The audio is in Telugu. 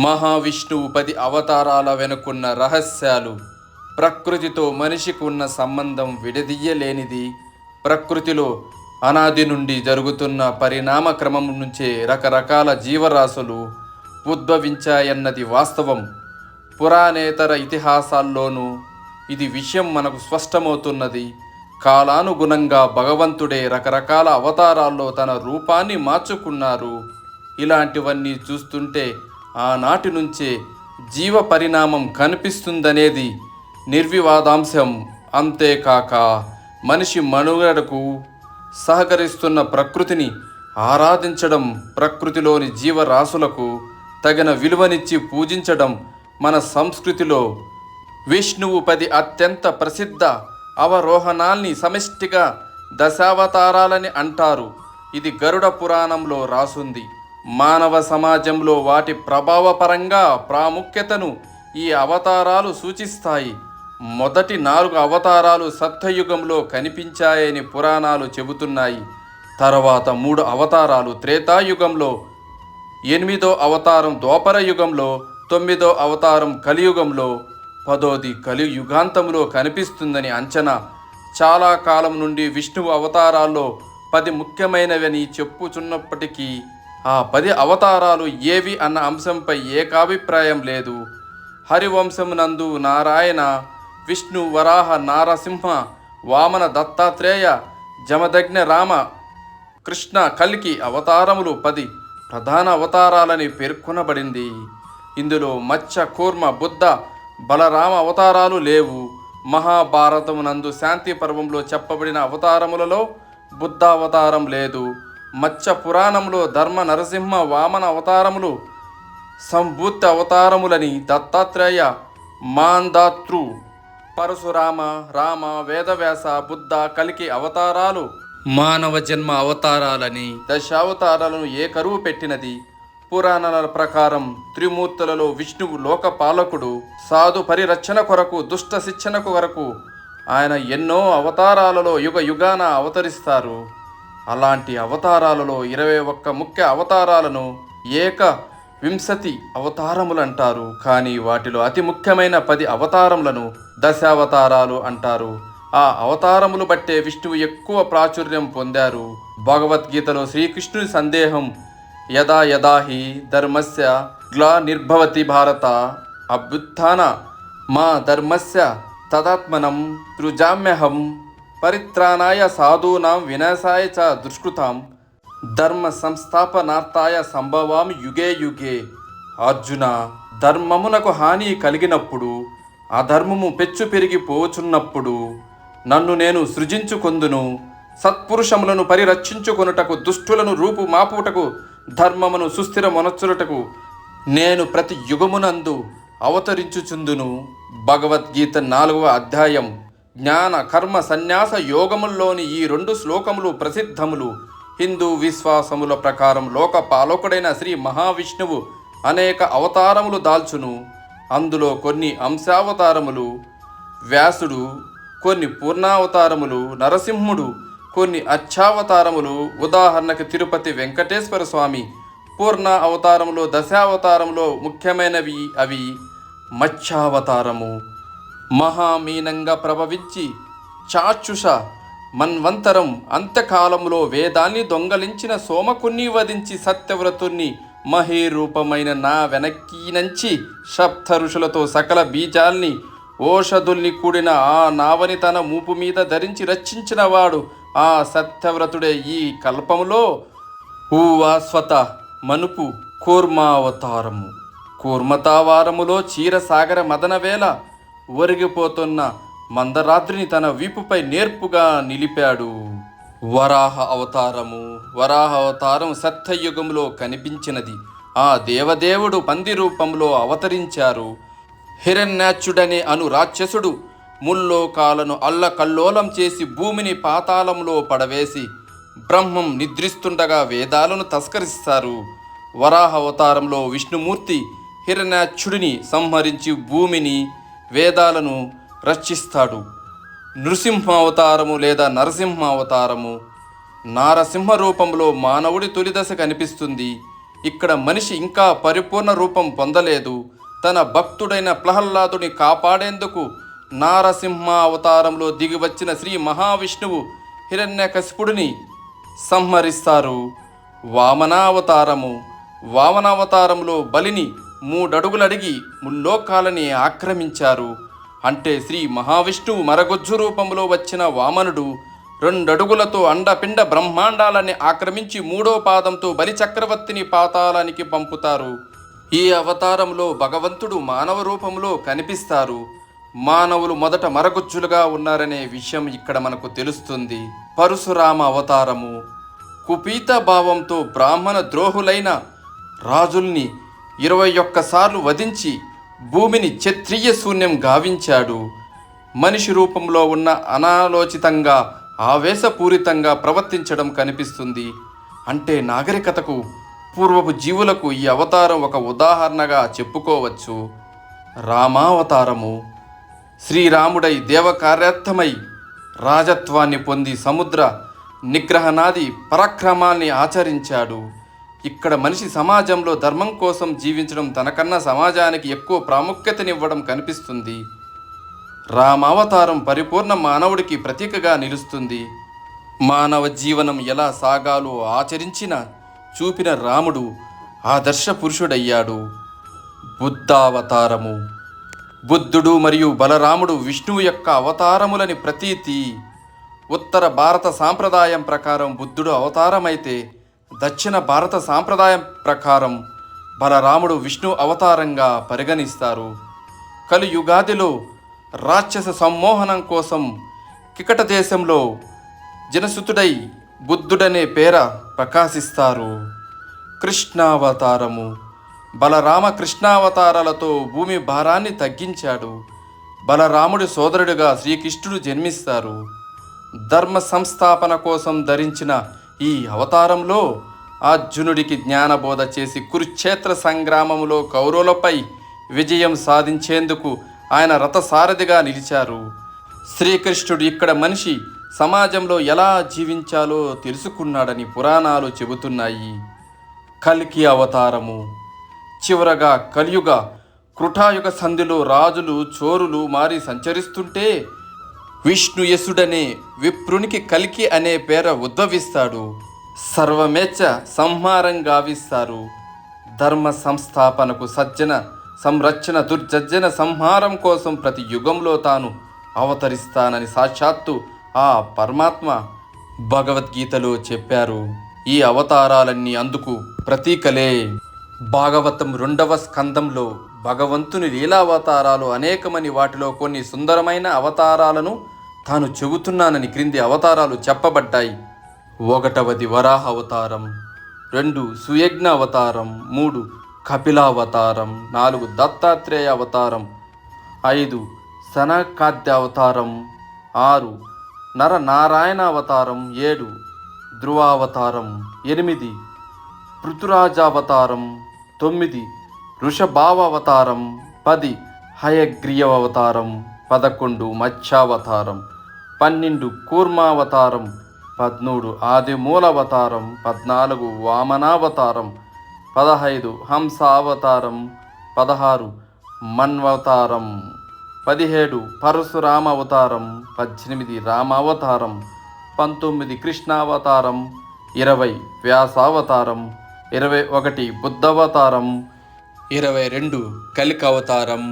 మహావిష్ణువు 10 అవతారాల వెనుకున్న రహస్యాలు. ప్రకృతితో మనిషికి ఉన్న సంబంధం విడదీయలేనిది. ప్రకృతిలో అనాది నుండి జరుగుతున్న పరిణామ క్రమం నుంచే రకరకాల జీవరాశులు ఉద్భవించాయన్నది వాస్తవం. పురాణేతర ఇతిహాసాల్లోనూ ఇది విషయం మనకు స్పష్టమవుతున్నది. కాలానుగుణంగా భగవంతుడే రకరకాల అవతారాల్లో తన రూపాన్ని మార్చుకున్నారు. ఇలాంటివన్నీ చూస్తుంటే ఆనాటి నుంచే జీవ పరిణామం కనిపిస్తుందనేది నిర్వివాదాంశం. అంతేకాక మనిషి మనుగడకు సహకరిస్తున్న ప్రకృతిని ఆరాధించడం, ప్రకృతిలోని జీవరాశులకు తగిన విలువనిచ్చి పూజించడం మన సంస్కృతిలో. విష్ణువు 10 అత్యంత ప్రసిద్ధ అవరోహణాల్ని సమిష్టిగా దశావతారాలని అంటారు. ఇది గరుడ పురాణంలో రాసుంది. మానవ సమాజంలో వాటి ప్రభావపరంగా ప్రాముఖ్యతను ఈ అవతారాలు సూచిస్తాయి. మొదటి 4 అవతారాలు సత్యయుగంలో కనిపించాయని పురాణాలు చెబుతున్నాయి. తర్వాత 3 అవతారాలు త్రేతాయుగంలో, 8వ అవతారం ద్వాపర యుగంలో, 9వ అవతారం కలియుగంలో, 10వ కలియుగాంతంలో కనిపిస్తుందని అంచనా. చాలా కాలం నుండి విష్ణువు అవతారాల్లో 10 ముఖ్యమైనవని చెప్పుచున్నప్పటికీ ఆ 10 అవతారాలు ఏవి అన్న అంశంపై ఏకాభిప్రాయం లేదు. హరివంశమునందు నారాయణ, విష్ణు, వరాహ, నారసింహ, వామన, దత్తాత్రేయ, జమదగ్న, రామ, కృష్ణ, కల్కి అవతారములు 10 ప్రధాన అవతారాలని పేర్కొనబడింది. ఇందులో మత్స్య, కూర్మ, బుద్ధ, బలరామ అవతారాలు లేవు. మహాభారతమునందు శాంతి పర్వంలో చెప్పబడిన అవతారములలో బుద్ధావతారం లేదు. మత్స్య పురాణంలో ధర్మ, నరసింహ, వామన అవతారములు సంభూత అవతారములని, దత్తాత్రేయ, మాందాతృ, పరశురామ, రామ, వేదవ్యాస, బుద్ధ, కల్కి అవతారాలు మానవ జన్మ అవతారాలని, దశావతారాలను ఏకరువు పెట్టినది. పురాణాల ప్రకారం త్రిమూర్తులలో విష్ణువు లోకపాలకుడు. సాధు పరిరక్షణ కొరకు, దుష్ట శిక్షణ కొరకు ఆయన ఎన్నో అవతారాలలో యుగ యుగాన అవతరిస్తారు. అలాంటి అవతారాలలో 21 ముఖ్య అవతారాలను ఏక వింశతి అవతారములు అంటారు. కానీ వాటిలో అతి ముఖ్యమైన 10 అవతారములను దశావతారాలు అంటారు. ఆ అవతారములు బట్టే విష్ణువు ఎక్కువ ప్రాచుర్యం పొందారు. భగవద్గీతలో శ్రీకృష్ణుని సందేహం యదా యదా హి ధర్మస్య గ్లానిర్భవతి భారత అభ్యుత్థాన మా ధర్మస్య తదాత్మనం సృజామ్యహం పరిత్రాణాయ సాధూనాం వినాశాయ చ దుష్కృతాం ధర్మ సంస్థాపనార్థాయ సంభవామి యుగే యుగే. అర్జున, ధర్మమునకు హాని కలిగినప్పుడు, అధర్మము పెచ్చు పెరిగి పోచున్నప్పుడు నన్ను నేను సృజించుకొందును. సత్పురుషములను పరిరక్షించుకొనుటకు, దుష్టులను రూపు మాపుటకు, ధర్మమును సుస్థిరమొనర్చుటకు నేను ప్రతి యుగమునందు అవతరించుచుందును. భగవద్గీత 4వ అధ్యాయం. జ్ఞాన కర్మ సన్యాస యోగముల్లోని ఈ 2 శ్లోకములు ప్రసిద్ధములు. హిందూ విశ్వాసముల ప్రకారం లోకపాలకుడైన శ్రీ మహావిష్ణువు అనేక అవతారములు దాల్చును. అందులో కొన్ని అంశావతారములు, వ్యాసుడు కొన్ని పూర్ణావతారములు, నరసింహుడు కొన్ని అచ్చావతారములు. ఉదాహరణకు తిరుపతి వెంకటేశ్వర స్వామి పూర్ణ అవతారములో, దశావతారములో ముఖ్యమైనవి అవి. మత్స్యావతారము మహామీనంగా ప్రభవించి చాక్షుష మన్వంతరం అంత్యకాలములో వేదాన్ని దొంగలించిన సోమకుణ్ణి వధించి సత్యవ్రతుణ్ణి మహీరూపమైన నా వెనక్కినంచి సప్త ఋషులతో సకల బీజాల్ని, ఓషధుల్ని కూడిన ఆ నావని తన మూపు మీద ధరించి రక్షించిన వాడు ఆ సత్యవ్రతుడే. ఈ కల్పములో ఊవాస్వత మనుపు కూర్మావతారము. కూర్మతావారములో క్షీరసాగర మదనవేళ ఒరిగిపోతున్న మందరాద్రిని తన వీపుపై నేర్పుగా నిలిపాడు. వరాహ అవతారము. వరాహ అవతారం సత్యయుగంలో కనిపించినది. ఆ దేవదేవుడు పంది రూపంలో అవతరించారు. హిరణ్యాచుడనే అను రాక్షసుడు ముల్లోకాలను అల్లకల్లోలం చేసి భూమిని పాతాళంలో పడవేసి బ్రహ్మం నిద్రిస్తుండగా వేదాలను తస్కరిస్తారు. వరాహ అవతారంలో విష్ణుమూర్తి హిరణ్యాచుడిని సంహరించి భూమిని, వేదాలను రక్షిస్తాడు. నృసింహ అవతారము లేదా నరసింహ అవతారము. నారసింహ రూపంలో మానవుడి తొలిదశ కనిపిస్తుంది. ఇక్కడ మనిషి ఇంకా పరిపూర్ణ రూపం పొందలేదు. తన భక్తుడైన ప్రహ్లాదుని కాపాడేందుకు నారసింహ అవతారంలో దిగివచ్చిన శ్రీ మహావిష్ణువు హిరణ్యకశిపుడిని సంహరిస్తారు. వామనావతారంలో బలిని 3 అడుగులు అడిగి ముల్లోకాలని ఆక్రమించారు. అంటే శ్రీ మహావిష్ణువు మరగొజ్జు రూపంలో వచ్చిన వామనుడు 2 అడుగులతో అండపిండ బ్రహ్మాండాలని ఆక్రమించి 3వ పాదంతో బలి చక్రవర్తిని పాతాళానికి పంపుతారు. ఈ అవతారంలో భగవంతుడు మానవ రూపంలో కనిపిస్తారు. మానవులు మొదట మరగుజ్జులుగా ఉన్నారనే విషయం ఇక్కడ మనకు తెలుస్తుంది. పరశురామ అవతారము కుపీత భావంతో బ్రాహ్మణ ద్రోహులైన రాజుల్ని 21 సార్లు వధించి భూమిని క్షత్రియ శూన్యం గావించాడు. మనిషి రూపంలో ఉన్న అనాలోచితంగా ఆవేశపూరితంగా ప్రవర్తించడం కనిపిస్తుంది. అంటే నాగరికతకు పూర్వపు జీవులకు ఈ అవతారం ఒక ఉదాహరణగా చెప్పుకోవచ్చు. రామావతారము శ్రీరాముడై దేవకార్యార్థమై రాజత్వాన్ని పొంది సముద్ర నిగ్రహనాది పరాక్రమాల్ని ఆచరించాడు. ఇక్కడ మనిషి సమాజంలో ధర్మం కోసం జీవించడం తనకన్నా సమాజానికి ఎక్కువ ప్రాముఖ్యతనివ్వడం కనిపిస్తుంది. రామావతారం పరిపూర్ణ మానవుడికి ప్రతీకగా నిలుస్తుంది. మానవ జీవనం ఎలా సాగాలో ఆచరించిన చూపిన రాముడు ఆదర్శ పురుషుడయ్యాడు. బుద్ధావతారము బుద్ధుడు మరియు బలరాముడు విష్ణువు యొక్క అవతారములని ప్రతీతి. ఉత్తర భారత సాంప్రదాయం ప్రకారం బుద్ధుడు అవతారమైతే దక్షిణ భారత సాంప్రదాయం ప్రకారం బలరాముడు విష్ణు అవతారంగా పరిగణిస్తారు. కలియుగాదిలో రాక్షస సమ్మోహనం కోసం కికట దేశంలో జనసుతుడై బుద్ధుడనే పేర ప్రకాశిస్తారు. కృష్ణావతారము బలరామ కృష్ణావతారాలతో భూమి భారాన్ని తగ్గించాడు. బలరాముడి సోదరుడిగా శ్రీకృష్ణుడు జన్మిస్తారు. ధర్మ సంస్థాపన కోసం ధరించిన ఈ అవతారంలో అర్జునుడికి జ్ఞానబోధ చేసి కురుక్షేత్ర సంగ్రామంలో కౌరవులపై విజయం సాధించేందుకు ఆయన రథసారథిగా నిలిచారు. శ్రీకృష్ణుడు ఇక్కడ మనిషి సమాజంలో ఎలా జీవించాలో తెలుసుకున్నాడని పురాణాలు చెబుతున్నాయి. కల్కి అవతారము చివరగా కలియుగ కృటాయుగ సంధిలో రాజులు చోరులు మారి సంచరిస్తుంటే విష్ణుయసుడనే విప్రునికి కల్కి అనే పేర ఉద్భవిస్తాడు. సర్వమేచ్చ సంహారం గావిస్తారు. ధర్మ సంస్థాపనకు సజ్జన సంరక్షణ దుర్జన సంహారం కోసం ప్రతి యుగంలో తాను అవతరిస్తానని సాక్షాత్తు ఆ పరమాత్మ భగవద్గీతలో చెప్పారు. ఈ అవతారాలన్నీ అందుకు ప్రతీకలే. భాగవతం 2వ స్కందంలో భగవంతుని లీలావతారాలు అనేకమని వాటిలో కొన్ని సుందరమైన అవతారాలను తాను చెబుతున్నానని క్రింది అవతారాలు చెప్పబడ్డాయి. 1వది వరాహ అవతారం, 2 సుయజ్ఞ అవతారం, 3 కపిలావతారం, 4 దత్తాత్రేయ అవతారం, 5 సనకాద్య అవతారం, 6 నరనారాయణ అవతారం, 7 ధ్రువావతారం, 8 పృథురాజావతారం, 9 వృషభావతారం, 10 హయగ్రీవ అవతారం, 11 మత్స్యావతారం, 12 కూర్మావతారం, 13 ఆదిమూలవతారం, 14 వామనావతారం, 15 హంసావతారం, 16 మన్వతారం, 17 పరశురామ అవతారం, 18 రామావతారం, 19 కృష్ణావతారం, 20 వ్యాసావతారం, 21 బుద్ధవతారం, 22 కలికావతారం.